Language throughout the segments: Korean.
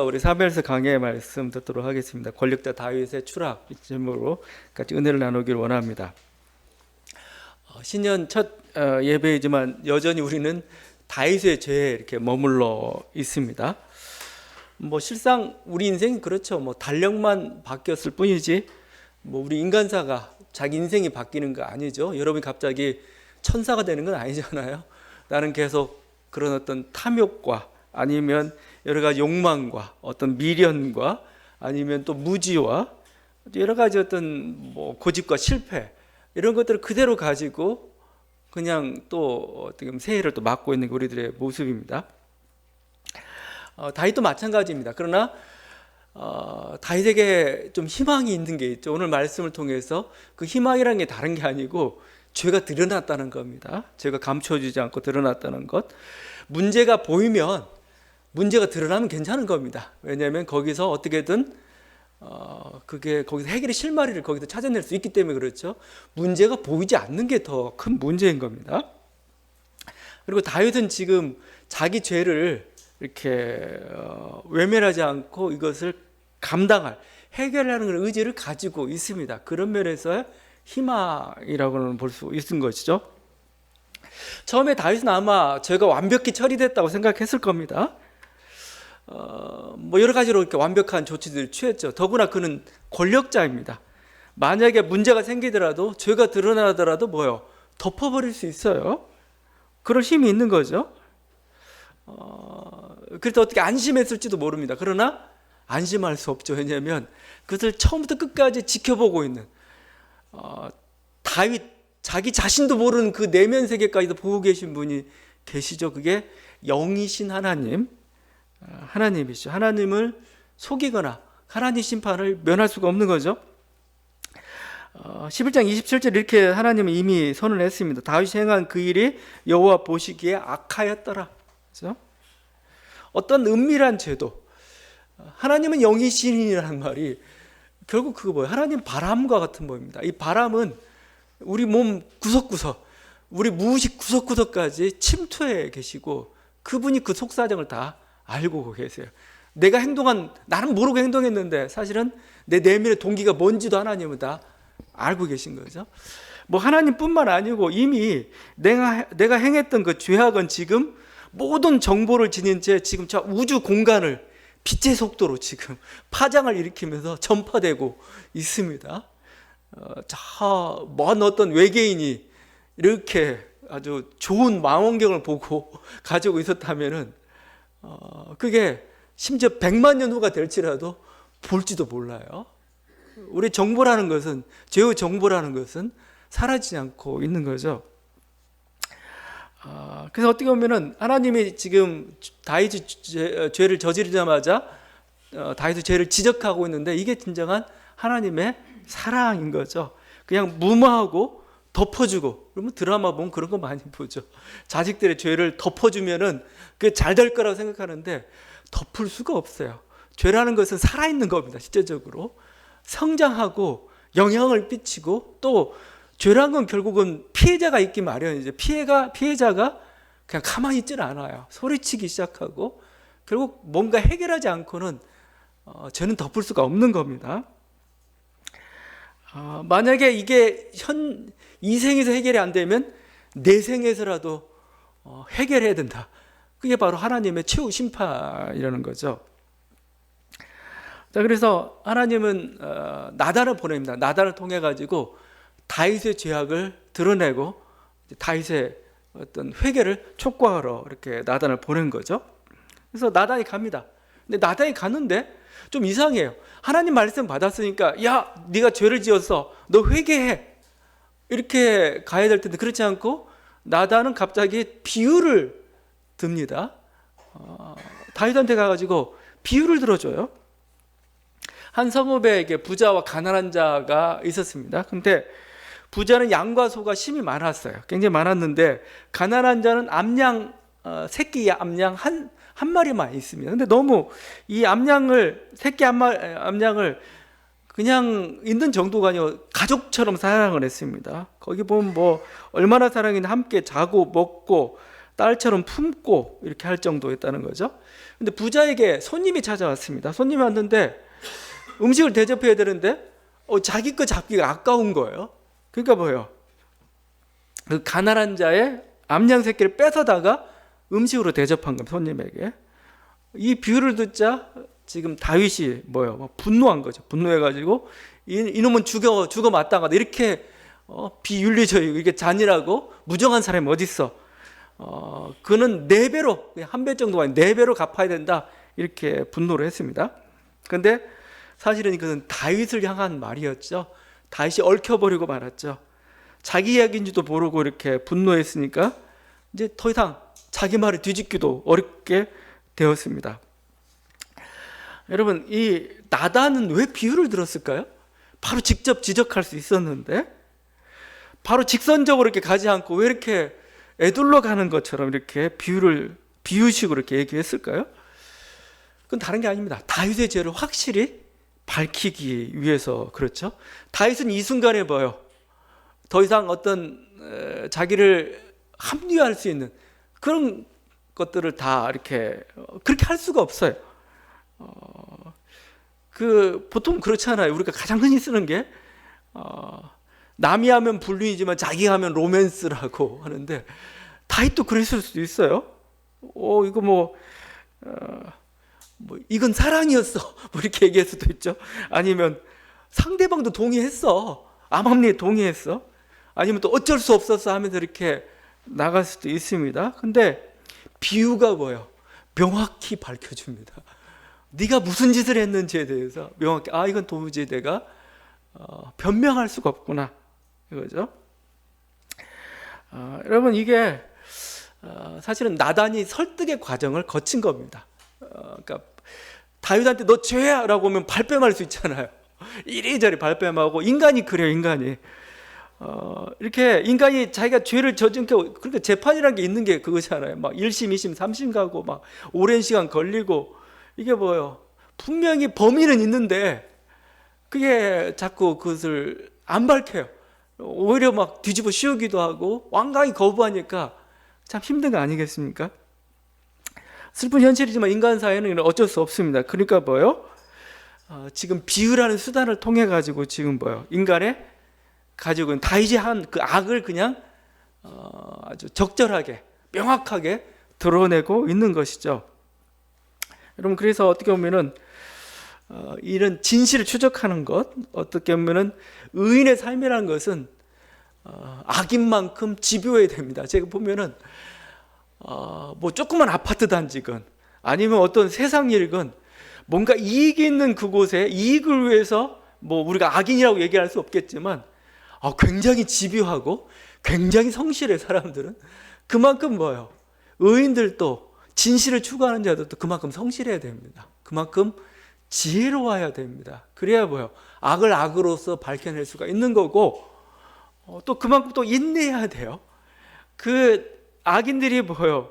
우리 사무엘서 강해의 말씀 듣도록 하겠습니다. 권력자 다윗의 추락 이 제목으로 같이 은혜를 나누기를 원합니다. 신년 첫 예배이지만 여전히 우리는 다윗의 죄에 이렇게 머물러 있습니다. 실상 우리 인생이 그렇죠. 달력만 바뀌었을 뿐이지 우리 인간사가 자기 인생이 바뀌는 거 아니죠. 여러분이 갑자기 천사가 되는 건 아니잖아요. 나는 계속 그런 어떤 탐욕과 아니면 여러 가지 욕망과 어떤 미련과 아니면 또 무지와 여러 가지 어떤 고집과 실패 이런 것들을 그대로 가지고 그냥 또 어떻게 보면 새해를 또 맞고 있는 게 우리들의 모습입니다. 다윗도 마찬가지입니다. 그러나 다윗에게 좀 희망이 있는 게 있죠. 오늘 말씀을 통해서 그 희망이라는 게 다른 게 아니고 죄가 드러났다는 겁니다. 죄가 감춰지지 않고 드러났다는 것. 문제가 보이면 문제가 드러나면 괜찮은 겁니다. 왜냐하면 거기서 어떻게든 거기서 해결의 실마리를 거기서 찾아낼 수 있기 때문에 그렇죠. 문제가 보이지 않는 게 더 큰 문제인 겁니다. 그리고 다윗은 지금 자기 죄를 이렇게 외면하지 않고 이것을 감당할 해결하는 의지를 가지고 있습니다. 그런 면에서 희망이라고는 볼 수 있는 것이죠. 처음에 다윗은 아마 죄가 완벽히 처리됐다고 생각했을 겁니다. 여러 가지로 이렇게 완벽한 조치들을 취했죠. 더구나 그는 권력자입니다. 만약에 문제가 생기더라도 죄가 드러나더라도 덮어버릴 수 있어요. 그럴 힘이 있는 거죠. 그래서 어떻게 안심했을지도 모릅니다. 그러나 안심할 수 없죠. 왜냐하면 그것을 처음부터 끝까지 지켜보고 있는 다윗 자기 자신도 모르는 그 내면 세계까지도 보고 계신 분이 계시죠. 그게 영이신 하나님이죠. 하나님을 속이거나 하나님 심판을 면할 수가 없는 거죠. 11장 27절 이렇게 하나님은 이미 선언했습니다. 다윗이 행한 그 일이 여호와 보시기에 악하였더라. 그렇죠? 어떤 은밀한 죄도 하나님은 영이신이라는 말이 결국 그거 뭐예요? 하나님 바람과 같은 법입니다. 이 바람은 우리 몸 구석구석, 우리 무의식 구석구석까지 침투해 계시고 그분이 그 속사정을 다 알고 계세요. 나는 모르고 행동했는데 사실은 내 내면의 동기가 뭔지도 하나님은 다 알고 계신 거죠. 하나님뿐만 아니고 이미 내가 행했던 그 죄악은 지금 모든 정보를 지닌 채 지금 저 우주 공간을 빛의 속도로 지금 파장을 일으키면서 전파되고 있습니다. 저 먼 어떤 외계인이 이렇게 아주 좋은 망원경을 보고 가지고 있었다면은 그게 심지어 100만 년 후가 될지라도 볼지도 몰라요. 우리 정보라는 것은 죄의 정보라는 것은 사라지지 않고 있는 거죠. 그래서 어떻게 보면은 하나님이 지금 다윗이 죄를 저지르자마자 다윗의 죄를 지적하고 있는데 이게 진정한 하나님의 사랑인 거죠. 그냥 무마하고 덮어주고, 그러면 드라마 보면 그런 거 많이 보죠. 자식들의 죄를 덮어주면은 그게 잘 될 거라고 생각하는데 덮을 수가 없어요. 죄라는 것은 살아있는 겁니다. 실제적으로 성장하고 영향을 끼치고 또 죄라는 건 결국은 피해자가 있기 마련이죠. 피해자가 그냥 가만히 있지는 않아요. 소리치기 시작하고 결국 뭔가 해결하지 않고는 죄는 덮을 수가 없는 겁니다. 만약에 이게 이 생에서 해결이 안 되면 내 생에서라도 해결해야 된다. 그게 바로 하나님의 최후 심판이라는 거죠. 자, 그래서 하나님은 나단을 보냅니다. 나단을 통해 가지고 다윗의 죄악을 드러내고 다윗의 어떤 회개를 촉구하러 이렇게 나단을 보낸 거죠. 그래서 나단이 갑니다. 근데 나단이 갔는데 좀 이상해요. 하나님 말씀 받았으니까 야, 네가 죄를 지었어. 너 회개해. 이렇게 가야 될 텐데 그렇지 않고 나단은 갑자기 비유를 듭니다. 다윗한테 가가지고 비유를 들어줘요. 한 성읍에 부자와 가난한 자가 있었습니다. 근데 부자는 양과 소가 심이 많았어요. 굉장히 많았는데 가난한 자는 새끼 암양 한 마리만 있습니다. 근데 너무 이 새끼 암양을 그냥 있는 정도가 아니고 가족처럼 사랑을 했습니다. 거기 보면 얼마나 사랑했는데 함께 자고 먹고 딸처럼 품고 이렇게 할 정도였다는 거죠. 근데 부자에게 손님이 찾아왔습니다. 손님이 왔는데 음식을 대접해야 되는데 자기 거 잡기가 아까운 거예요. 그러니까 뭐예요? 그 가난한 자의 암양 새끼를 뺏어다가 음식으로 대접한 겁니다. 손님에게. 이 비유를 듣자 지금 다윗이 뭐예요? 분노한 거죠. 분노해가지고 이놈은 죽어 마땅하다. 이렇게 비윤리적이고 이게 잔인하고 무정한 사람이 어디 있어? 그는 4배로, 한 배 정도가 아니라 4배로 갚아야 된다. 이렇게 분노를 했습니다. 그런데 사실은 그는 다윗을 향한 말이었죠. 다윗이 얽혀버리고 말았죠. 자기 이야기인지도 모르고 이렇게 분노했으니까 이제 더 이상 자기 말을 뒤집기도 어렵게 되었습니다. 여러분, 이 나단은 왜 비유를 들었을까요? 바로 직접 지적할 수 있었는데 바로 직선적으로 이렇게 가지 않고 왜 이렇게 애둘러 가는 것처럼 이렇게 비유식으로 이렇게 얘기했을까요? 그건 다른 게 아닙니다. 다윗의 죄를 확실히 밝히기 위해서 그렇죠. 다윗은 이 순간에 뭐요? 더 이상 어떤 자기를 합리화할 수 있는 그런 것들을 다 이렇게 그렇게 할 수가 없어요. 보통 그렇잖아요. 우리가 가장 흔히 쓰는 게 남이 하면 불륜이지만 자기가 하면 로맨스라고 하는데 다윗도 그랬을 수도 있어요. 이거 이건 사랑이었어. 뭐 이렇게 얘기할 수도 있죠. 아니면 상대방도 동의했어. 암암리에 동의했어. 아니면 또 어쩔 수 없었어 하면서 이렇게 나갈 수도 있습니다. 근데 비유가 뭐예요? 명확히 밝혀줍니다. 네가 무슨 짓을 했는지에 대해서 명확히 이건 도무지 내가 변명할 수가 없구나 이거죠. 여러분 이게 사실은 나단이 설득의 과정을 거친 겁니다. 그러니까 다윗한테 너 죄야 라고 하면 발뺌할 수 있잖아요. 이리저리 발뺌하고 인간이 그래요. 인간이 이렇게 인간이 자기가 죄를 저지른 게 그러니까 재판이라는 게 있는 게 그거잖아요. 막 1심, 2심, 3심 가고 막 오랜 시간 걸리고 이게 뭐예요? 분명히 범인은 있는데 그게 자꾸 그것을 안 밝혀요. 오히려 막 뒤집어 씌우기도 하고 완강히 거부하니까 참 힘든 거 아니겠습니까? 슬픈 현실이지만 인간 사회는 어쩔 수 없습니다. 그러니까 뭐예요? 지금 비유라는 수단을 통해 가지고 지금 뭐예요? 인간의 가지고 있는 다윗이 한 그 악을 그냥 아주 적절하게 명확하게 드러내고 있는 것이죠. 여러분 그래서 어떻게 보면은 이런 진실을 추적하는 것 어떻게 보면은 의인의 삶이라는 것은 악인 만큼 집요해야 됩니다. 제가 보면은 뭐 조그만 아파트 단지건 아니면 어떤 세상 일건 뭔가 이익이 있는 그곳에 이익을 위해서 뭐 우리가 악인이라고 얘기할 수 없겠지만 굉장히 집요하고 굉장히 성실해 사람들은 그만큼 뭐예요? 의인들도 진실을 추구하는 자들도 그만큼 성실해야 됩니다. 그만큼 지혜로워야 됩니다. 그래야 뭐예요? 악을 악으로서 밝혀낼 수가 있는 거고 또 그만큼 또 인내해야 돼요. 그 악인들이 뭐예요?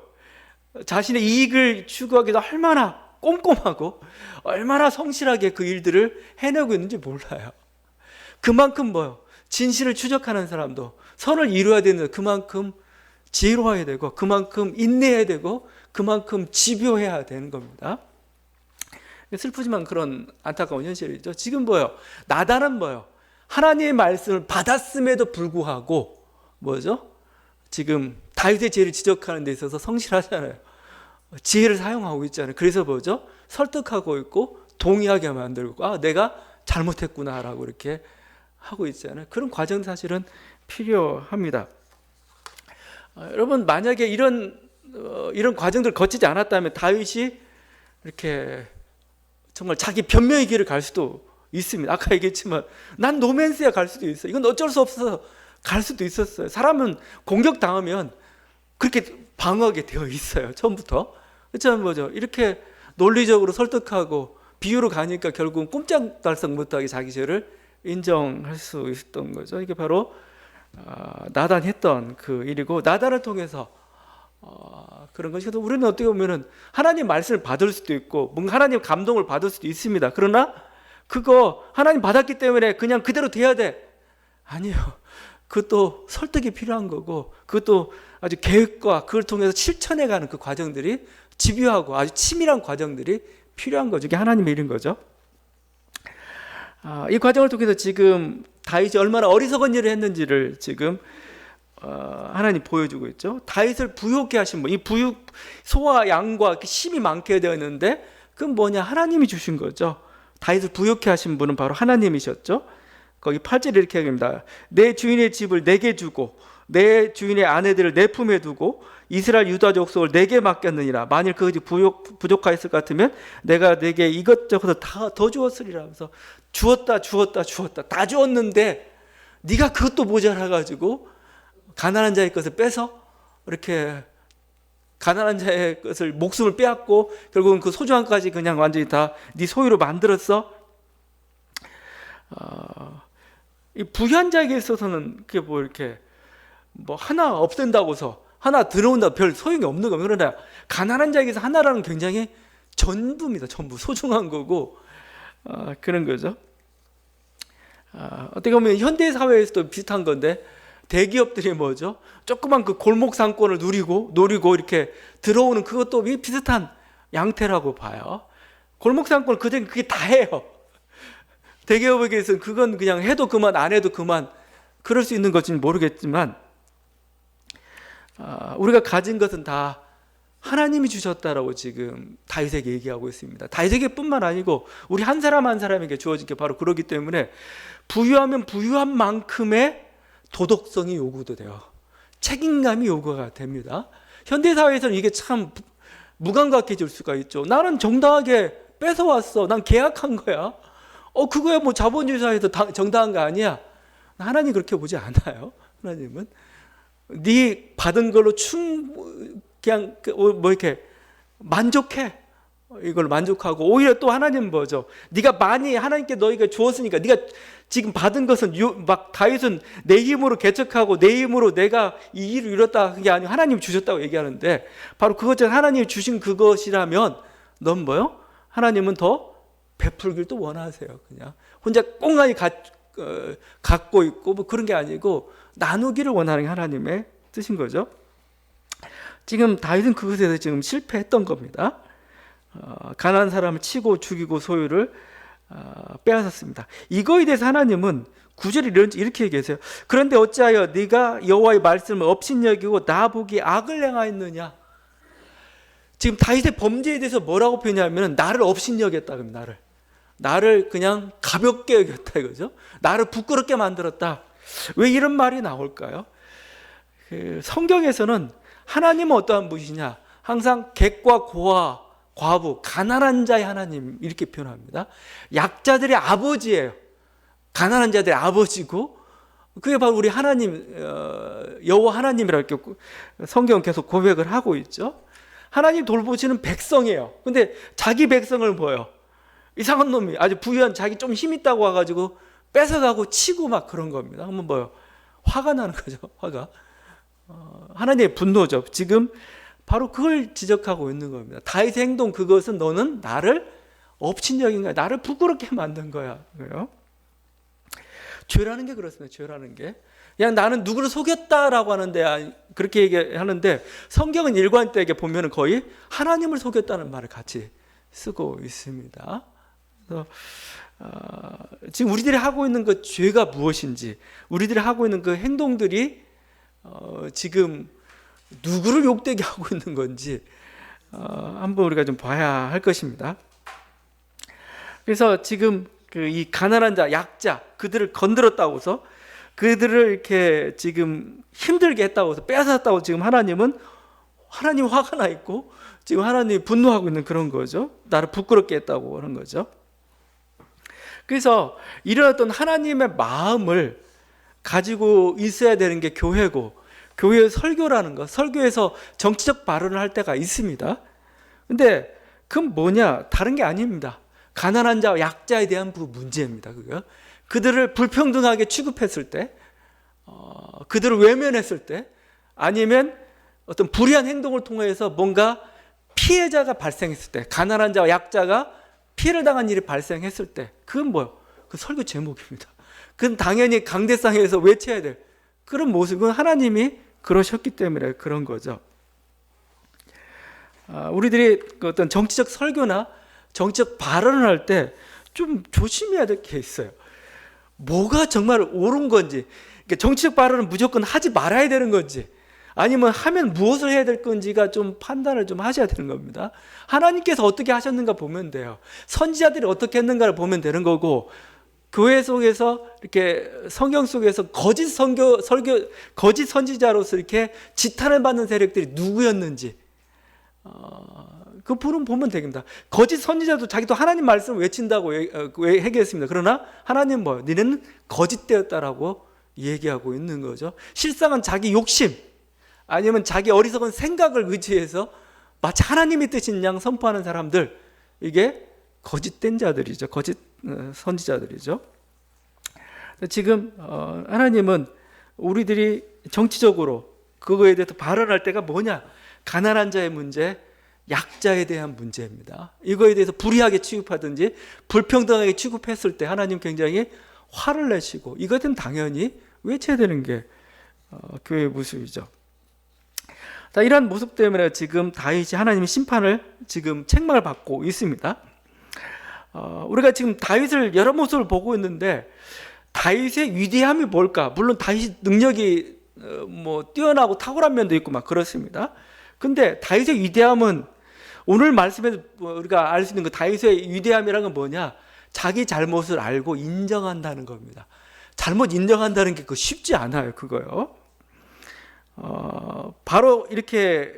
자신의 이익을 추구하기도 얼마나 꼼꼼하고 얼마나 성실하게 그 일들을 해내고 있는지 몰라요. 그만큼 뭐예요? 진실을 추적하는 사람도 선을 이루어야 되는 그만큼 지혜로워야 되고 그만큼 인내해야 되고 그만큼 집요해야 되는 겁니다. 슬프지만 그런 안타까운 현실이죠. 지금 뭐예요? 나단은 뭐예요? 하나님의 말씀을 받았음에도 불구하고 뭐죠? 지금 다윗의 죄를 지적하는 데 있어서 성실하잖아요. 지혜를 사용하고 있잖아요. 그래서 뭐죠? 설득하고 있고 동의하게 만들고 내가 잘못했구나라고 이렇게 하고 있잖아요. 그런 과정 사실은 필요합니다. 여러분 만약에 이런 과정들을 거치지 않았다면 다윗이 이렇게 정말 자기 변명의 길을 갈 수도 있습니다. 아까 얘기했지만 난 로맨스야 갈 수도 있어요. 이건 어쩔 수 없어서 갈 수도 있었어요. 사람은 공격당하면 그렇게 방어하게 되어 있어요. 처음부터. 그렇잖아요. 뭐죠? 이렇게 논리적으로 설득하고 비유로 가니까 결국은 꼼짝달싹 못하게 자기 죄를 인정할 수 있었던 거죠. 이게 바로 나단이 했던 그 일이고 나단을 통해서 그런 것이 우리는 어떻게 보면은 하나님 말씀을 받을 수도 있고 뭔가 하나님 감동을 받을 수도 있습니다. 그러나 그거 하나님 받았기 때문에 그냥 그대로 돼야 돼. 아니요. 그것도 설득이 필요한 거고 그것도 아주 계획과 그걸 통해서 실천해가는 그 과정들이 집요하고 아주 치밀한 과정들이 필요한 거죠. 이게 하나님의 일인 거죠. 이 과정을 통해서 지금 다윗이 얼마나 어리석은 일을 했는지를 지금 하나님 보여주고 있죠. 다윗을 부욕해 하신 분, 이 부육 소와 양과 심이 많게 되었는데 그건 뭐냐? 하나님이 주신 거죠. 다윗을 부욕해 하신 분은 바로 하나님이셨죠. 거기 8절에 이렇게 얘기합니다. 내 주인의 집을 내게 주고 내 주인의 아내들을 내 품에 두고 이스라엘 유다 족속을 내게 맡겼느니라. 만일 그것이 부족하였을 것 같으면 내가 내게 이것저것 다 더 주었으리라. 하면서 주었다 다 주었는데 네가 그것도 모자라가지고 가난한 자의 것을 빼서 이렇게 가난한 자의 것을 목숨을 빼앗고 결국은 그 소중한 것까지 그냥 완전히 다 네 소유로 만들었어. 이 부유한 자에게 있어서는 그게 뭐 이렇게 뭐 하나 없앤다고서 하나 들어온다 별 소용이 없는 겁니다. 그러나 가난한 자에게서 하나라는 굉장히 전부입니다. 전부 소중한 거고 그런 거죠. 어떻게 보면 현대 사회에서도 비슷한 건데 대기업들이 뭐죠? 조그만 그 골목 상권을 노리고 이렇게 들어오는 그것도 비슷한 양태라고 봐요. 골목 상권 그게 다예요. 대기업에게서는 그건 그냥 해도 그만 안 해도 그만 그럴 수 있는 것인지 모르겠지만 우리가 가진 것은 다 하나님이 주셨다라고 지금 다윗에게 얘기하고 있습니다. 다윗에게뿐만 아니고 우리 한 사람 한 사람에게 주어진 게 바로 그러기 때문에 부유하면 부유한 만큼의 도덕성이 요구도 돼요. 책임감이 요구가 됩니다. 현대사회에서는 이게 참 무감각해질 수가 있죠. 나는 정당하게 뺏어왔어. 난 계약한 거야. 그거야 뭐 자본주의 사회에서 정당한 거 아니야. 하나님 그렇게 보지 않아요. 하나님은 네 받은 걸로 그냥 뭐 이렇게 만족해. 이걸 만족하고 오히려 또 하나님 뭐죠? 네가 많이 하나님께 너희가 주었으니까 네가 지금 받은 것은 막 다윗은 내 힘으로 개척하고 내 힘으로 내가 이 일을 이뤘다 그게 아니고 하나님이 주셨다고 얘기하는데 바로 그것처럼 하나님이 주신 그것이라면 넌 뭐요? 하나님은 더 베풀길 또 원하세요. 그냥 혼자 꽁하니 갖고 있고 뭐 그런 게 아니고 나누기를 원하는 게 하나님의 뜻인 거죠. 지금 다윗은 그것에서 지금 실패했던 겁니다. 가난한 사람을 치고 죽이고 소유를 빼앗았습니다. 이거에 대해서 하나님은 9절에 이렇게 얘기하세요. 그런데 어찌하여 네가 여호와의 말씀을 업신여기고 나보기 악을 행하였느냐. 지금 다윗의 범죄에 대해서 뭐라고 표현하냐면 나를 업신여겼다. 나를 그냥 가볍게 여겼다 이거죠. 나를 부끄럽게 만들었다. 왜 이런 말이 나올까요? 성경에서는 하나님은 어떠한 분이시냐? 항상 객과 고아, 과부, 가난한 자의 하나님 이렇게 표현합니다. 약자들의 아버지예요. 가난한 자들의 아버지고 그게 바로 우리 하나님 여호와 하나님이라고 이렇게 성경은 계속 고백을 하고 있죠. 하나님 돌보시는 백성이에요. 근데 자기 백성을 뭐예요? 이상한 놈이 아주 부유한 자기 좀 힘 있다고 와가지고 뺏어가고 치고 막 그런 겁니다. 그러면 뭐예요? 화가 나는 거죠. 화가. 하나님의 분노죠. 지금 바로 그걸 지적하고 있는 겁니다. 다윗의 행동 그것은 너는 나를 업신여긴 거야. 나를 부끄럽게 만든 거야. 그래요? 죄라는 게 그렇습니다. 죄라는 게. 그냥 나는 누구를 속였다라고 하는데 그렇게 얘기하는데 성경은 일관되게 보면 거의 하나님을 속였다는 말을 같이 쓰고 있습니다. 그래서 지금 우리들이 하고 있는 그 죄가 무엇인지 우리들이 하고 있는 그 행동들이 지금 누구를 욕되게 하고 있는 건지 한번 우리가 좀 봐야 할 것입니다. 그래서 지금 이 가난한 자, 약자 그들을 건드렸다고 해서 그들을 이렇게 지금 힘들게 했다고 해서 빼앗았다고 지금 하나님 화가 나 있고 지금 하나님이 분노하고 있는 그런 거죠. 나를 부끄럽게 했다고 하는 거죠. 그래서 이런 어떤 하나님의 마음을 가지고 있어야 되는 게 교회고 교회의 설교라는 것, 설교에서 정치적 발언을 할 때가 있습니다. 근데 그건 뭐냐? 다른 게 아닙니다. 가난한 자와 약자에 대한 문제입니다. 그들을 불평등하게 취급했을 때, 그들을 외면했을 때, 아니면 어떤 불의한 행동을 통해서 뭔가 피해자가 발생했을 때, 가난한 자와 약자가 피해를 당한 일이 발생했을 때, 그건 뭐예요? 그 설교 제목입니다. 그건 당연히 강대상에서 외쳐야 될 그런 모습은 하나님이 그러셨기 때문에 그런 거죠. 우리들이 그 어떤 정치적 설교나 정치적 발언을 할 때 좀 조심해야 될 게 있어요. 뭐가 정말 옳은 건지, 그러니까 정치적 발언은 무조건 하지 말아야 되는 건지, 아니면 하면 무엇을 해야 될 건지가 좀 판단을 좀 하셔야 되는 겁니다. 하나님께서 어떻게 하셨는가 보면 돼요. 선지자들이 어떻게 했는가를 보면 되는 거고, 교회 속에서 이렇게 성경 속에서 거짓 선지자로서 이렇게 지탄을 받는 세력들이 누구였는지 그 부분 보면 됩니다. 거짓 선지자도 자기도 하나님 말씀을 외친다고 얘기했습니다. 그러나 하나님 니네는 거짓되었다라고 얘기하고 있는 거죠. 실상은 자기 욕심 아니면 자기 어리석은 생각을 의지해서 마치 하나님의 뜻인 양 선포하는 사람들, 이게 거짓된 자들이죠. 거짓 선지자들이죠. 지금 하나님은 우리들이 정치적으로 그거에 대해서 발언할 때가 뭐냐? 가난한 자의 문제, 약자에 대한 문제입니다. 이거에 대해서 불이하게 취급하든지 불평등하게 취급했을 때 하나님 굉장히 화를 내시고, 이것은 당연히 외쳐야 되는 게 교회의 모습이죠. 자, 이러한 모습 때문에 지금 다윗이 하나님의 심판을 지금 책망을 받고 있습니다. 우리가 지금 다윗을 여러 모습을 보고 있는데, 다윗의 위대함이 뭘까? 물론 다윗 능력이 뛰어나고 탁월한 면도 있고 막 그렇습니다. 근데 다윗의 위대함은 오늘 말씀에서 우리가 알 수 있는 그 다윗의 위대함이라는 건 뭐냐? 자기 잘못을 알고 인정한다는 겁니다. 잘못 인정한다는 게 쉽지 않아요, 그거요. 바로 이렇게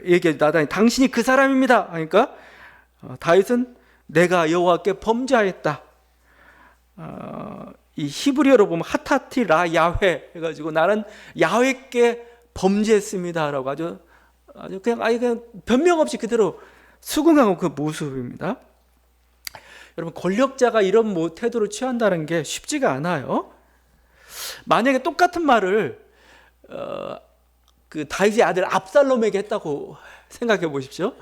얘기해 나다니, 당신이 그 사람입니다. 그러니까 다윗은 내가 여호와께 범죄하였다. 이 히브리어로 보면 하타티 라 야훼 해가지고 나는 야훼께 범죄했습니다라고 아주 그냥 변명 없이 그대로 수긍하고 그 모습입니다. 여러분, 권력자가 이런 태도를 취한다는 게 쉽지가 않아요. 만약에 똑같은 말을 그 다윗의 아들 압살롬에게 했다고 생각해 보십시오.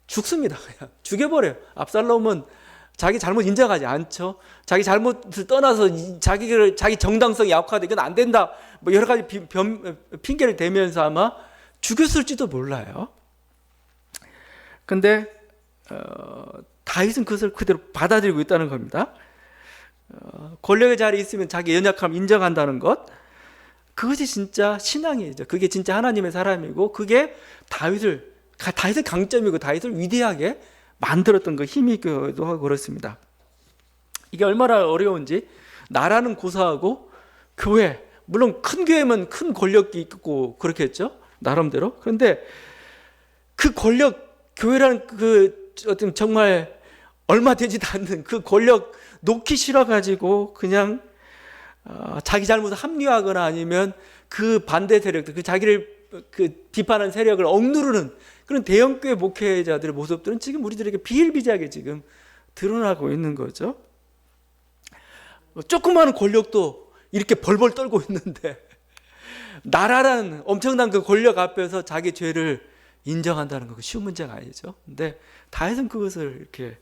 죽습니다. 그냥 죽여버려요. 압살롬은 자기 잘못 인정하지 않죠. 자기 잘못을 떠나서 자기 정당성이 약화돼 이건 안 된다, 여러 가지 핑계를 대면서 아마 죽였을지도 몰라요. 근데 다윗은 그것을 그대로 받아들이고 있다는 겁니다. 권력의 자리에 있으면 자기 연약함을 인정한다는 것, 그것이 진짜 신앙이죠. 그게 진짜 하나님의 사람이고, 그게 다윗의 강점이고 다윗을 위대하게 만들었던 그 힘이기도 하고 그렇습니다. 이게 얼마나 어려운지, 나라는 고사하고 교회, 물론 큰 교회면 큰 권력이 있고 그렇겠죠, 나름대로. 그런데 그 권력, 교회라는 그 어떤 정말 얼마 되지도 않는 그 권력 놓기 싫어가지고 그냥 자기 잘못을 합리화하거나 아니면 그 반대 세력들, 그 자기를 그 비판하는 세력을 억누르는 그런 대형교회 목회자들의 모습들은 지금 우리들에게 비일비재하게 지금 드러나고 있는 거죠. 조그마한 권력도 이렇게 벌벌 떨고 있는데, 나라란 엄청난 그 권력 앞에서 자기 죄를 인정한다는 거 쉬운 문제가 아니죠. 근데 다윗은 그것을 이렇게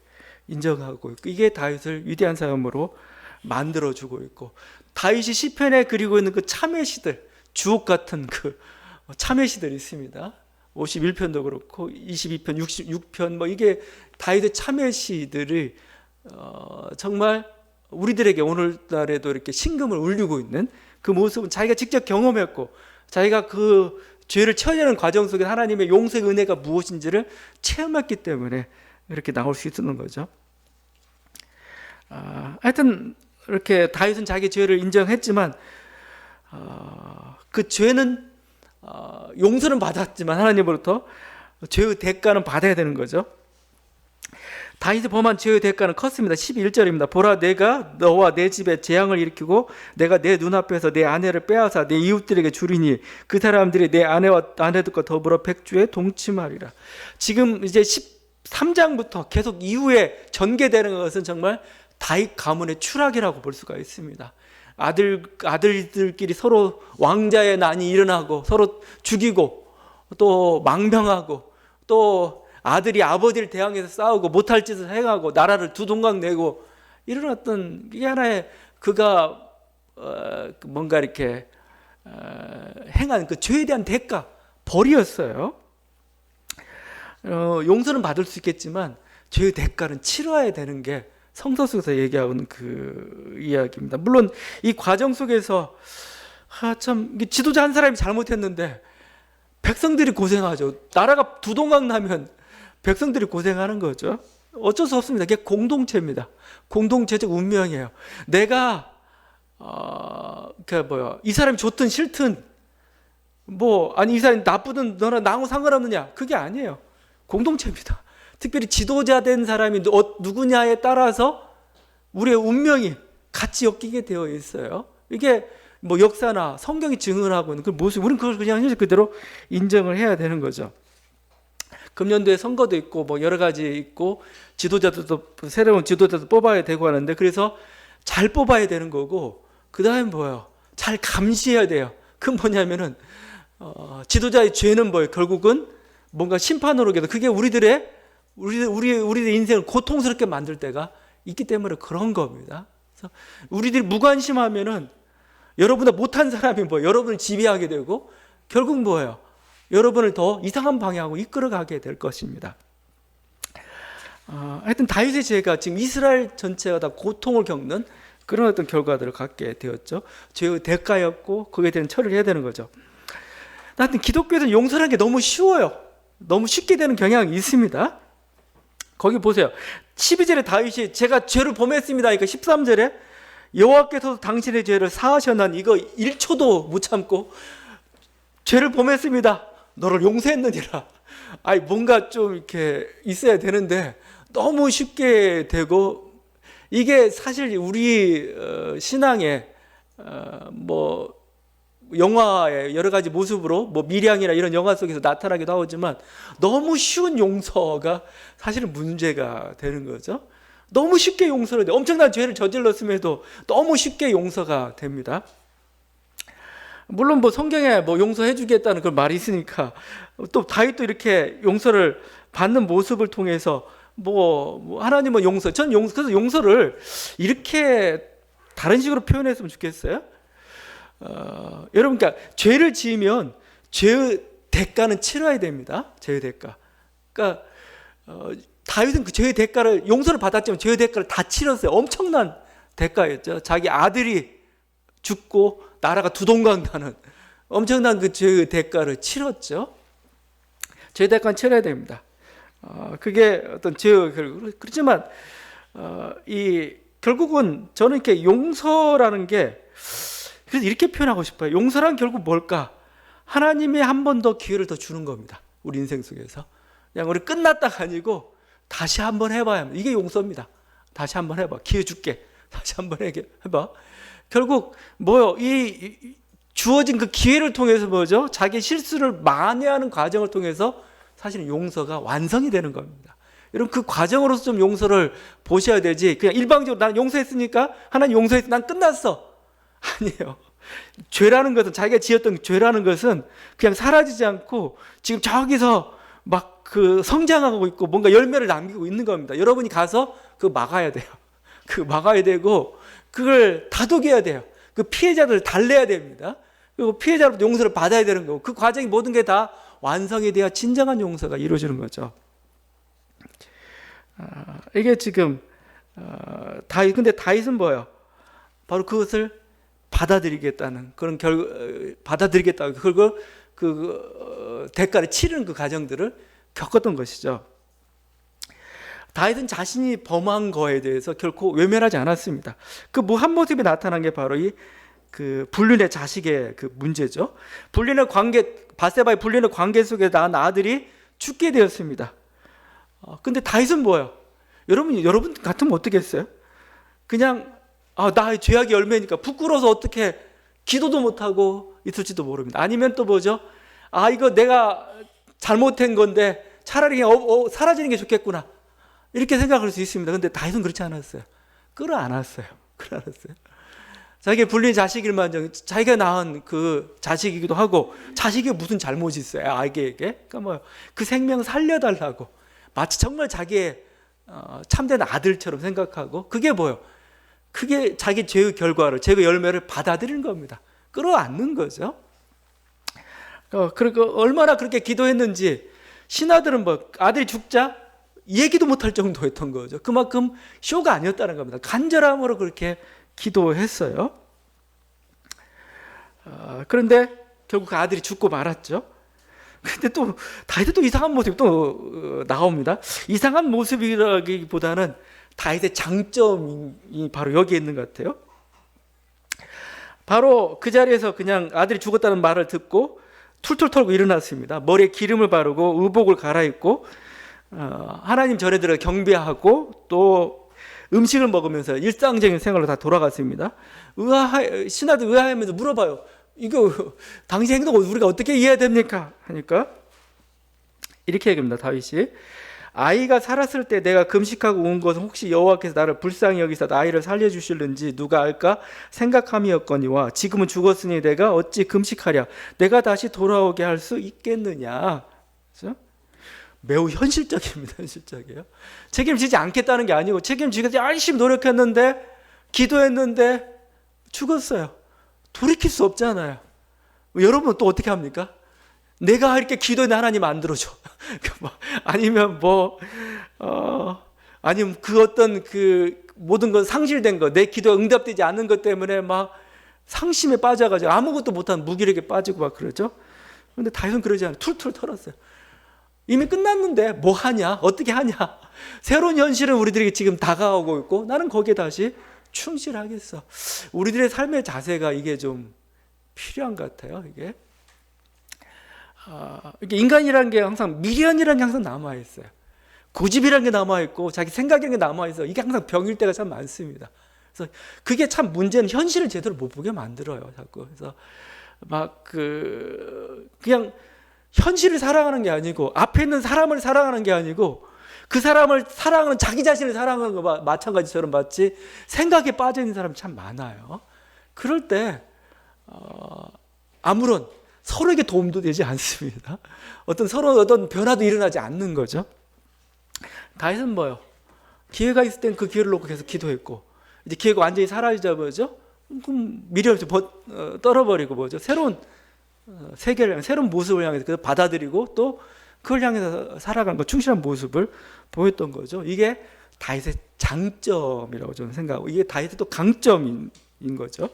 인정하고 있고, 이게 다윗을 위대한 사람으로 만들어주고 있고, 다윗이 시편에 그리고 있는 그 참회시들, 주옥 같은 그 참회시들이 있습니다. 51편도 그렇고 22편, 66편 이게 다윗의 참회시들이 정말 우리들에게 오늘날에도 이렇게 심금을 울리고 있는 그 모습은 자기가 직접 경험했고, 자기가 그 죄를 처리하는 과정 속에 하나님의 용서의 은혜가 무엇인지를 체험했기 때문에 이렇게 나올 수 있는 거죠. 하여튼 이렇게 다윗은 자기 죄를 인정했지만 그 죄는 용서는 받았지만 하나님으로부터 죄의 대가는 받아야 되는 거죠. 다윗이 범한 죄의 대가는 컸습니다. 11절입니다. 보라, 내가 너와 내 집에 재앙을 일으키고 내가 내 눈앞에서 내 아내를 빼앗아 내 이웃들에게 주리니 그 사람들이 내 아내들과 더불어 백주에 동침하리라. 지금 이제 13장부터 계속 이후에 전개되는 것은 정말 다윗 가문의 추락이라고 볼 수가 있습니다. 아들들끼리 서로 왕자의 난이 일어나고 서로 죽이고 또 망명하고 또 아들이 아버지를 대항해서 싸우고 못할 짓을 행하고 나라를 두 동강 내고 일어났던 이게 하나의 그가 뭔가 이렇게 행한 그 죄에 대한 대가, 벌이었어요. 용서는 받을 수 있겠지만 죄의 대가는 치러야 되는 게 성서속에서 얘기하는 그 이야기입니다. 물론 이 과정 속에서 참 지도자 한 사람이 잘못했는데 백성들이 고생하죠. 나라가 두동강 나면 백성들이 고생하는 거죠. 어쩔 수 없습니다. 이게 공동체입니다. 공동체적 운명이에요. 내가 이 사람이 좋든 싫든 아니 이 사람이 나쁘든 너나 나하고 상관없느냐, 그게 아니에요. 공동체입니다. 특별히 지도자 된 사람이 누구냐에 따라서 우리의 운명이 같이 엮이게 되어 있어요. 이게 역사나 성경이 증언하고 있는 그 모습, 우리는 그걸 그냥 그대로 인정을 해야 되는 거죠. 금년도에 선거도 있고 여러 가지 있고 지도자들도 새로운 지도자도 뽑아야 되고 하는데, 그래서 잘 뽑아야 되는 거고, 그 다음에 뭐예요? 잘 감시해야 돼요. 그건 뭐냐면은 지도자의 죄는 뭐예요? 결국은 뭔가 심판으로 오게 돼. 그게 우리들의 인생을 고통스럽게 만들 때가 있기 때문에 그런 겁니다. 그래서 우리들이 무관심하면은 여러분보다 못한 사람이 여러분을 지배하게 되고, 결국 뭐예요? 여러분을 더 이상한 방향으로 이끌어가게 될 것입니다. 하여튼 다윗의 죄가 지금 이스라엘 전체가 다 고통을 겪는 그런 어떤 결과들을 갖게 되었죠. 죄의 대가였고 거기에 대한 처리를 해야 되는 거죠. 하여튼 기독교에서는 용서라는 게 너무 쉬워요. 너무 쉽게 되는 경향이 있습니다. 거기 보세요. 12절에 다윗이 제가 죄를 범했습니다. 그러니까 13절에 여호와께서 당신의 죄를 사하셨나니, 이거 1초도 못 참고 죄를 범했습니다. 너를 용서했느니라. 뭔가 좀 이렇게 있어야 되는데 너무 쉽게 되고, 이게 사실 우리 신앙의 영화의 여러 가지 모습으로 밀양이나 이런 영화 속에서 나타나기도 하지만 너무 쉬운 용서가 사실은 문제가 되는 거죠. 너무 쉽게 용서를 해요. 엄청난 죄를 저질렀음에도 너무 쉽게 용서가 됩니다. 물론 성경에 용서해 주겠다는 그런 말이 있으니까, 또 다윗도 이렇게 용서를 받는 모습을 통해서 하나님은 그래서 용서를 이렇게 다른 식으로 표현했으면 좋겠어요. 여러분, 그러니까 죄를 지으면 죄의 대가는 치러야 됩니다. 죄의 대가. 그러니까 다윗은 그 죄의 대가를, 용서를 받았지만 죄의 대가를 다 치렀어요. 엄청난 대가였죠. 자기 아들이 죽고 나라가 두동강 나는 엄청난 그 죄의 대가를 치렀죠. 죄의 대가는 치러야 됩니다. 그게 어떤 죄의 결국. 그렇지만 결국은 저는 이렇게 용서라는 게, 그래서 이렇게 표현하고 싶어요. 용서란 결국 뭘까? 하나님이 한 번 더 기회를 더 주는 겁니다. 우리 인생 속에서. 그냥 우리 끝났다가 아니고 다시 한번 해봐야 합니다. 이게 용서입니다. 다시 한번 해봐. 기회 줄게. 다시 한번 해봐. 결국 이 주어진 그 기회를 통해서 자기 실수를 만회하는 과정을 통해서 사실은 용서가 완성이 되는 겁니다. 여러분, 그 과정으로서 좀 용서를 보셔야 되지, 그냥 일방적으로 나는 용서했으니까 하나님 용서했으니 난 끝났어. 아니에요. 죄라는 것은, 자기가 지었던 죄라는 것은 그냥 사라지지 않고 지금 저기서 성장하고 있고 뭔가 열매를 남기고 있는 겁니다. 여러분이 가서 그거 막아야 돼요. 그거 막아야 되고, 그걸 다독여야 돼요. 그 피해자들을 달래야 됩니다. 그리고 피해자로부터 용서를 받아야 되는 거고, 그 과정이 모든 게 다 완성이 돼야 진정한 용서가 이루어지는 거죠. 이게 지금 근데 다윗은 뭐예요? 바로 그것을 받아들이겠다는 그런 받아들이겠다. 그걸 대가를 치르는 그 과정들을 겪었던 것이죠. 다윗은 자신이 범한 거에 대해서 결코 외면하지 않았습니다. 그 한 모습이 나타난 게 바로 그 불륜의 자식의 그 문제죠. 바세바의 불륜의 관계 속에 낳은 아들이 죽게 되었습니다. 근데 다윗은 뭐예요? 여러분 같으면 어떻게 했어요? 그냥 나의 죄악의 열매니까 부끄러워서 어떻게 기도도 못하고 있을지도 모릅니다. 아니면 또 이거 내가 잘못한 건데 차라리 그냥 사라지는 게 좋겠구나, 이렇게 생각할 수 있습니다. 근데 다윗은 그렇지 않았어요. 끌어안았어요. 자기의 불린 자식일만정 자기가 낳은 그 자식이기도 하고, 자식이 무슨 잘못이 있어요, 아기에게? 그러니까 그 생명 살려달라고 마치 정말 자기의 참된 아들처럼 생각하고, 그게 그게 자기 죄의 결과를, 죄의 열매를 받아들이는 겁니다. 끌어안는 거죠. 그리고 얼마나 그렇게 기도했는지 신하들은 뭐 아들이 죽자 얘기도 못할 정도였던 거죠. 그만큼 쇼가 아니었다는 겁니다. 간절함으로 그렇게 기도했어요. 그런데 결국 그 아들이 죽고 말았죠. 근데 또 다윗은 또 이상한 모습이 또 나옵니다. 이상한 모습이라기보다는 다윗의 장점이 바로 여기에 있는 것 같아요. 바로 그 자리에서 그냥 아들이 죽었다는 말을 듣고 툴툴 털고 일어났습니다. 머리에 기름을 바르고 의복을 갈아입고 하나님 전에 들어 경배하고 또 음식을 먹으면서 일상적인 생활로 다 돌아갔습니다. 신하들 의아해하면서 물어봐요. 이거 당신 행동을 우리가 어떻게 이해해야 됩니까? 하니까 이렇게 얘기합니다. 다윗이 아이가 살았을 때 내가 금식하고 온 것은 혹시 여호와께서 나를 불쌍히 여기사 아이를 살려주실는지 누가 알까 생각함이었거니와 지금은 죽었으니 내가 어찌 금식하랴 내가 다시 돌아오게 할 수 있겠느냐. 그렇죠? 매우 현실적입니다. 현실적이에요. 책임지지 않겠다는 게 아니고 책임지기 열심히 노력했는데 기도했는데 죽었어요. 돌이킬 수 없잖아요. 여러분은 또 어떻게 합니까? 내가 이렇게 기도했는데 하나님 안 들어줘. 아니면 아니면 그 어떤 그 모든 건 상실된 거, 내 기도가 응답되지 않는 것 때문에 막 상심에 빠져가지고 아무것도 못한 무기력에 빠지고 막 그러죠. 그런데 다윗은 그러지 않아요. 툴툴 털었어요. 이미 끝났는데 뭐 하냐? 어떻게 하냐? 새로운 현실은 우리들에게 지금 다가오고 있고 나는 거기에 다시 충실하겠어. 우리들의 삶의 자세가 이게 좀 필요한 것 같아요. 이게 인간이라는 게 항상 미련이라는 게 항상 남아 있어요. 고집이라는 게 남아 있고 자기 생각이라는 게 남아 있어. 이게 항상 병일 때가 참 많습니다. 그래서 그게 참 문제는 현실을 제대로 못 보게 만들어요. 자꾸 그래서 그냥 현실을 사랑하는 게 아니고 앞에 있는 사람을 사랑하는 게 아니고 그 사람을 사랑하는 자기 자신을 사랑하는 거 마찬가지처럼 마치 생각에 빠져 있는 사람이 참 많아요. 그럴 때 아무런 서로에게 도움도 되지 않습니다. 서로 어떤 변화도 일어나지 않는 거죠. 다윗은 뭐요? 기회가 있을 땐 그 기회를 놓고 계속 기도했고 이제 기회가 완전히 사라지자 뭐죠? 그럼 미련 없이 떨어버리고 뭐죠? 새로운 세계를 새로운 모습을 향해서 받아들이고 또 그걸 향해서 살아가는 거 충실한 모습을 보였던 거죠. 이게 다윗의 장점이라고 저는 생각하고 이게 다윗의 또 강점인 거죠.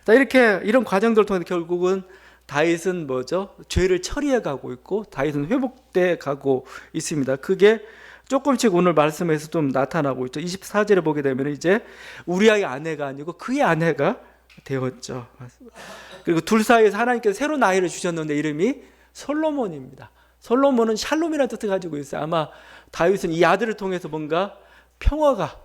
자, 이런 과정들을 통해서 결국은 다윗은 뭐죠? 죄를 처리해 가고 있고 다윗은 회복돼 가고 있습니다. 그게 조금씩 오늘 말씀에서 좀 나타나고 있죠. 24절에 보게 되면 이제 우리아의 아내가 아니고 그의 아내가 되었죠. 그리고 둘 사이에서 하나님께서 새로운 아이를 주셨는데 이름이 솔로몬입니다. 솔로몬은 샬롬이라는 뜻을 가지고 있어요. 아마 다윗은 이 아들을 통해서 뭔가 평화가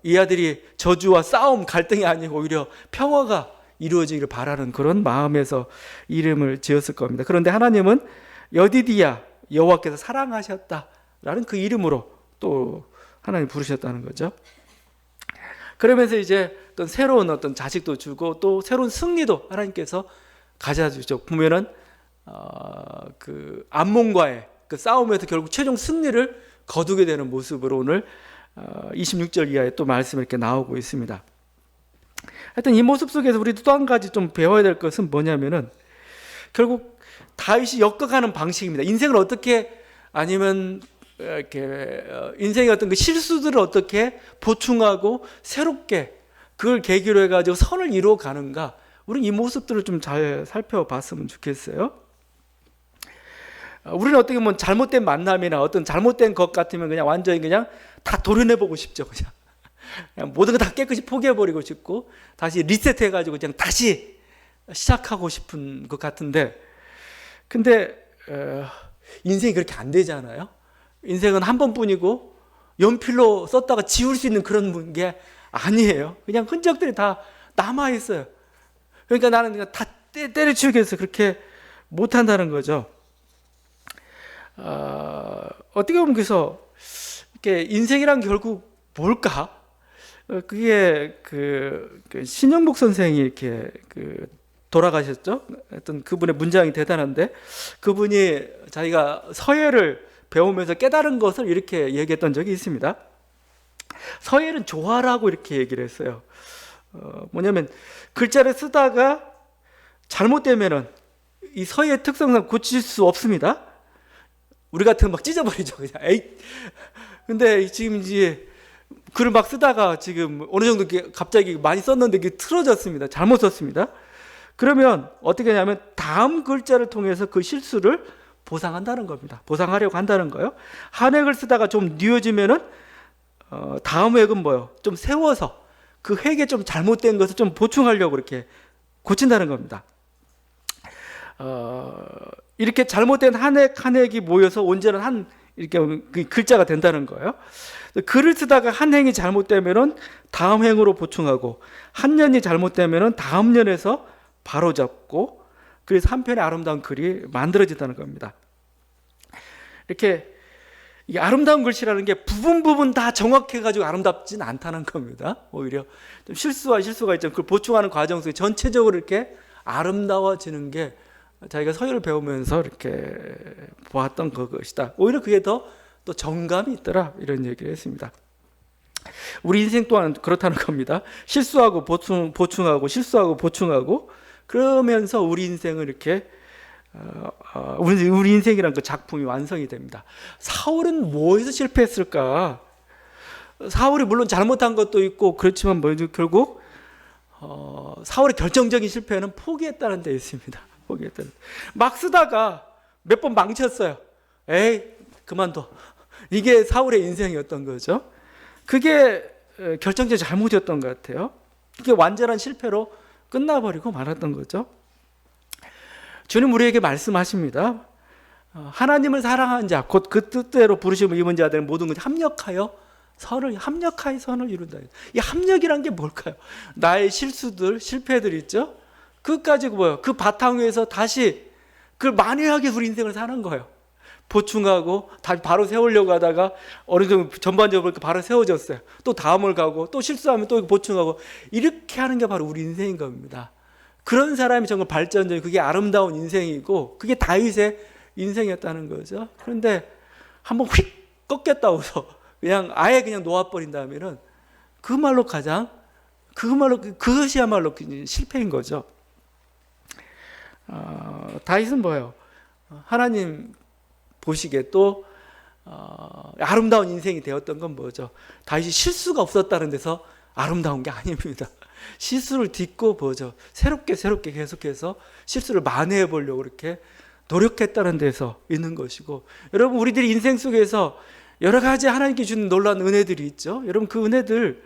이 아들이 저주와 싸움, 갈등이 아니고 오히려 평화가 이루어지기를 바라는 그런 마음에서 이름을 지었을 겁니다. 그런데 하나님은 여디디야 여호와께서 사랑하셨다라는 그 이름으로 또 하나님 부르셨다는 거죠. 그러면서 이제 또 새로운 어떤 자식도 주고 또 새로운 승리도 하나님께서 가져주죠. 보면은 그 암몬과의 그 싸움에서 결국 최종 승리를 거두게 되는 모습으로 오늘 26절 이하에 또 말씀이 이렇게 나오고 있습니다. 하여튼 이 모습 속에서 우리도 또 한 가지 좀 배워야 될 것은 뭐냐면은 결국 다윗이 엮어가는 방식입니다. 인생을 어떻게 아니면 이렇게 인생의 어떤 그 실수들을 어떻게 보충하고 새롭게 그걸 계기로 해가지고 선을 이루어 가는가. 우리는 이 모습들을 좀 잘 살펴봤으면 좋겠어요. 우리는 어떻게 보면 잘못된 만남이나 어떤 잘못된 것 같으면 그냥 완전히 그냥 다 도려내보고 싶죠. 그냥 모든 거 다 깨끗이 포기해버리고 싶고 다시 리셋해가지고 그냥 다시 시작하고 싶은 것 같은데 근데 인생이 그렇게 안 되잖아요. 인생은 한 번뿐이고 연필로 썼다가 지울 수 있는 그런 게 아니에요. 그냥 흔적들이 다 남아있어요. 그러니까 나는 그냥 다 때려치우겠어. 그렇게 못한다는 거죠. 어떻게 보면 그래서 이렇게 인생이란 결국 뭘까? 그게 그 신영복 선생이 이렇게 돌아가셨죠. 하여튼 그분의 문장이 대단한데 그분이 자기가 서예를 배우면서 깨달은 것을 이렇게 얘기했던 적이 있습니다. 서예는 조화라고 이렇게 얘기를 했어요. 뭐냐면 글자를 쓰다가 잘못되면은 이 서예의 특성상 고칠 수 없습니다. 우리 같으면 막 찢어버리죠. 그냥 에이. 근데 지금 이제 글을 막 쓰다가 지금 어느 정도 갑자기 많이 썼는데 이게 틀어졌습니다. 잘못 썼습니다. 그러면 어떻게 하냐면 다음 글자를 통해서 그 실수를 보상한다는 겁니다. 보상하려고 한다는 거예요. 한 획을 쓰다가 좀 뉘어지면은 다음 획은 뭐요? 좀 세워서 그 획에 좀 잘못된 것을 좀 보충하려고 이렇게 고친다는 겁니다. 이렇게 잘못된 한 획 한 획이 모여서 온전한 한 이렇게 글자가 된다는 거예요. 글을 쓰다가 한 행이 잘못되면은 다음 행으로 보충하고 한 년이 잘못되면은 다음 년에서 바로잡고 그래서 한 편의 아름다운 글이 만들어진다는 겁니다. 이렇게 이 아름다운 글씨라는 게 부분 다 정확해가지고 아름답진 않다는 겁니다. 오히려 좀 실수가 있죠. 그걸 보충하는 과정 속에 전체적으로 이렇게 아름다워지는 게 자기가 서예를 배우면서 이렇게 보았던 그것이다. 오히려 그게 더 또 정감이 있더라 이런 얘기를 했습니다. 우리 인생 또한 그렇다는 겁니다. 실수하고 보충하고 실수하고 보충하고 그러면서 우리 인생을 이렇게 우리 인생이란 그 작품이 완성이 됩니다. 사울은 뭐에서 실패했을까? 사울이 물론 잘못한 것도 있고 그렇지만 결국 사울의 결정적인 실패는 포기했다는 데 있습니다. 포기했다는. 막 쓰다가 몇 번 망쳤어요. 에이 그만둬. 이게 사울의 인생이었던 거죠. 그게 결정적 잘못이었던 것 같아요. 그게 완전한 실패로 끝나버리고 말았던 거죠. 주님 우리에게 말씀하십니다. 하나님을 사랑하는 자, 곧 그 뜻대로 부르심을 입은 자들은 모든 것이 합력하여 선을 이룬다. 이 합력이란 게 뭘까요? 나의 실수들, 실패들 있죠? 그까지 뭐예요? 그 바탕 위에서 다시 그걸 만회하게 우리 인생을 사는 거예요. 보충하고 다시 바로 세우려고 하다가 어느 정도 전반적으로 바로 세워졌어요. 또 다음을 가고 또 실수하면 또 보충하고 이렇게 하는 게 바로 우리 인생인 겁니다. 그런 사람이 정말 발전적이고 그게 아름다운 인생이고 그게 다윗의 인생이었다는 거죠. 그런데 한번 휙 꺾였다고 해서 그냥 아예 그냥 놓아버린다면은 그것이야말로 실패인 거죠. 다윗은 뭐예요? 하나님 보시기에 또 아름다운 인생이 되었던 건 뭐죠? 다윗이 실수가 없었다는 데서 아름다운 게 아닙니다. 실수를 딛고 뭐죠? 새롭게 계속해서 실수를 만회해 보려고 이렇게 노력했다는 데서 있는 것이고, 여러분 우리들이 인생 속에서 여러 가지 하나님께 주는 놀라운 은혜들이 있죠. 여러분 그 은혜들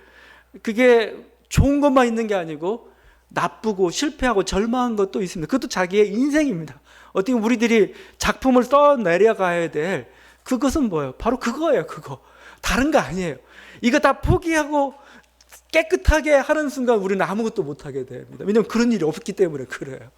그게 좋은 것만 있는 게 아니고 나쁘고 실패하고 절망한 것도 있습니다. 그것도 자기의 인생입니다. 어떻게 우리들이 작품을 써내려가야 될 그것은 뭐예요? 바로 그거예요. 그거 다른 거 아니에요. 이거 다 포기하고 깨끗하게 하는 순간 우리는 아무것도 못하게 됩니다. 왜냐하면 그런 일이 없기 때문에 그래요.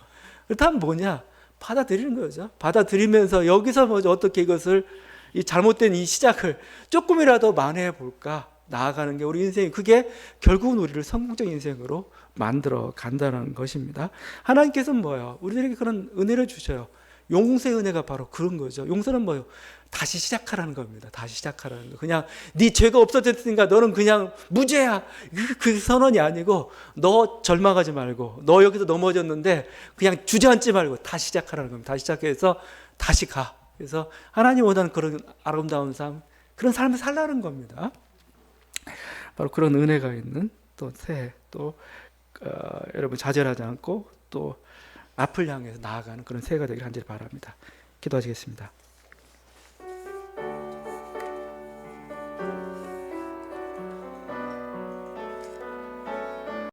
그렇다면 뭐냐? 받아들이는 거죠. 받아들이면서 여기서 뭐죠? 어떻게 이것을 이 잘못된 이 시작을 조금이라도 만회해 볼까 나아가는 게 우리 인생이, 그게 결국은 우리를 성공적인 인생으로 만들어 간다는 것입니다. 하나님께서는 뭐예요? 우리들에게 그런 은혜를 주셔요. 용서의 은혜가 바로 그런 거죠. 용서는 뭐예요? 다시 시작하라는 겁니다. 다시 시작하라는 거. 그냥 네 죄가 없어졌으니까 너는 그냥 무죄야. 그 선언이 아니고 너 절망하지 말고 너 여기서 넘어졌는데 그냥 주저앉지 말고 다시 시작하라는 겁니다. 다시 시작해서 다시 가. 그래서 하나님 원하는 그런 아름다운 삶, 그런 삶을 살라는 겁니다. 바로 그런 은혜가 있는 또 새해, 또 여러분 좌절하지 않고 또 앞을 향해서 나아가는 그런 새해가 되기를 간절히 바랍니다. 기도하시겠습니다.